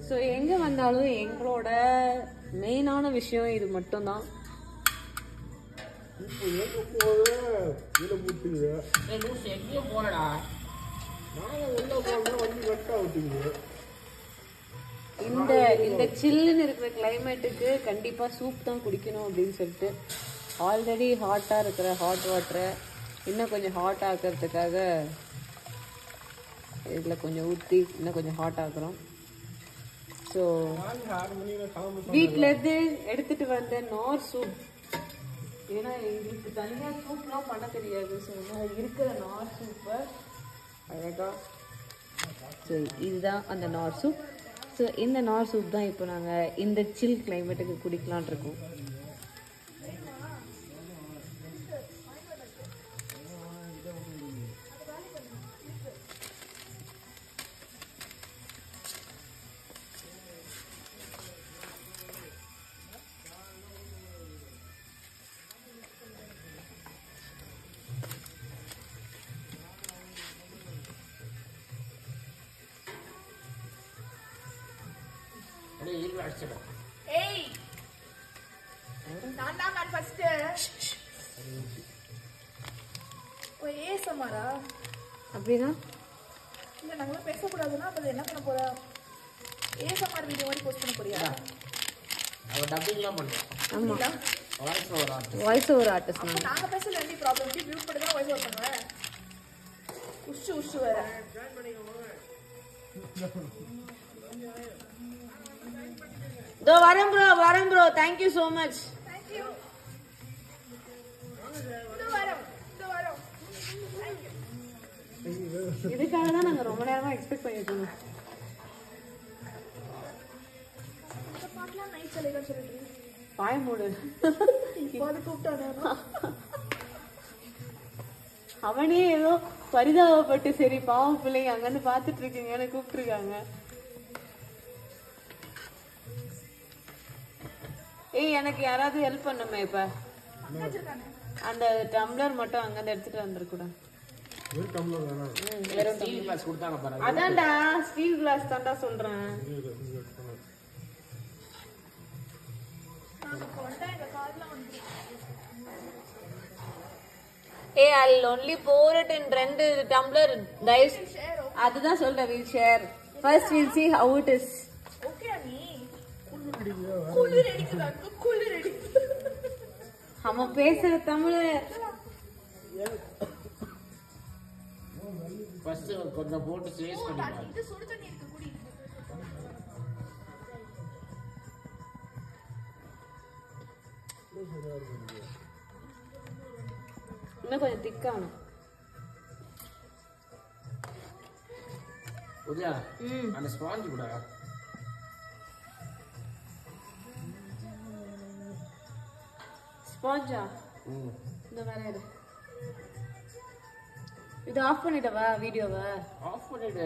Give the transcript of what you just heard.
So எங்கே வந்தாலும் எங்களோட மெயினான விஷயம் இது மட்டும்தான். இந்த சில்லுன்னு இருக்கிற கிளைமேட்டுக்கு கண்டிப்பா சூப் தான் குடிக்கணும் அப்படின்னு சொல்லிட்டு ஆல்ரெடி ஹாட்டா இருக்கிற ஹாட் வாட்டரை இன்னும் கொஞ்சம் ஹாட் ஆக்கிறதுக்காக இதில் கொஞ்சம் ஊற்றி இன்னும் கொஞ்சம் ஹாட் ஆக்குறோம். ஸோ வீட்டிலேருந்து எடுத்துட்டு வந்த நார் சூப், ஏன்னா எங்களுக்கு தனியாக சூப்லாம் பண்ண தெரியாது. ஸோ இருக்கிற நார் சூப்பை அழகா, ஸோ இதுதான் அந்த நார் சூப். ஸோ இந்த நார் சூப் தான் இப்போ நாங்கள் இந்த சில் கிளைமேட்டுக்கு குடிக்கலான் இருக்கோம். அப்படின்னா இல்ல நாங்களாம் பேசக்கூடாதுன்னா அப்ப என்ன பண்ண போறா? ஏஎஸ்எம்ஆர் வீடியோ மாதிரி போஸ்ட் பண்ண போறியா? அவ டப்பிங்லாம் பண்ணுவா. ஆமா, வாய்ஸ் ஓவர் ஆர்டிஸ்ட். நாங்க பேசல என்ன ப்ராப்ளம்? மியூட் பண்ணி தான் வாய்ஸ் ஓவர் பண்ணுவேன். உஷு வேற. தோ வரேன் bro. Thank you so much. Thank you. இதோ வரோம். இதுக்காக தான் நாங்க ரொம்ப நேரமா எக்ஸ்பெக்ட் பண்ணிட்டு இருந்தோம். இந்த பாட்டுலாம் நைட் சொல்லிதான் சொல்லிட்டு பாய மூடு. இப்போ அது கூப்பிட்டானா? அவனே ஏதோ பரிதாபப்பட்டு சரி பாவம் பிள்ளைங்க அங்கிருந்து பாத்துட்டு இருக்கீங்கன்னு கூப்பிட்டுருக்காங்க. ஏய், எனக்கு யாராவது ஹெல்ப் பண்ணுமே இப்ப. அந்த டம்ளர் மட்டும் அங்கிருந்து எடுத்துட்டு வந்துருக்கூட. அதான்டா ஸ்டீல் கிளாஸ் தான்டா சொல்றேன். Hey, I'll only pour it in 2 tumbler. Guys, அதுதான் சொல்றேன். We'll share. First we'll see how it is. Okay, Ani. குளிர் அடிக்குதா? குளிர் அடிக்குது. அவன் பேசுற தமிழ் ஃபர்ஸ்ட் கொஞ்சம் போட்டு சேஸ் பண்ணி பாரு. இது சுடு தண்ணி இருக்கு குடி. இன்னும் கொஞ்சம் திக்காணும். உதயா அந்த ஸ்பாஞ்ச் கூட ஸ்பாஞ்சா இந்த வேற இது ஆஃப் பண்ணிட்டவா வீடியோவை? ஆஃப் பண்ணிடு.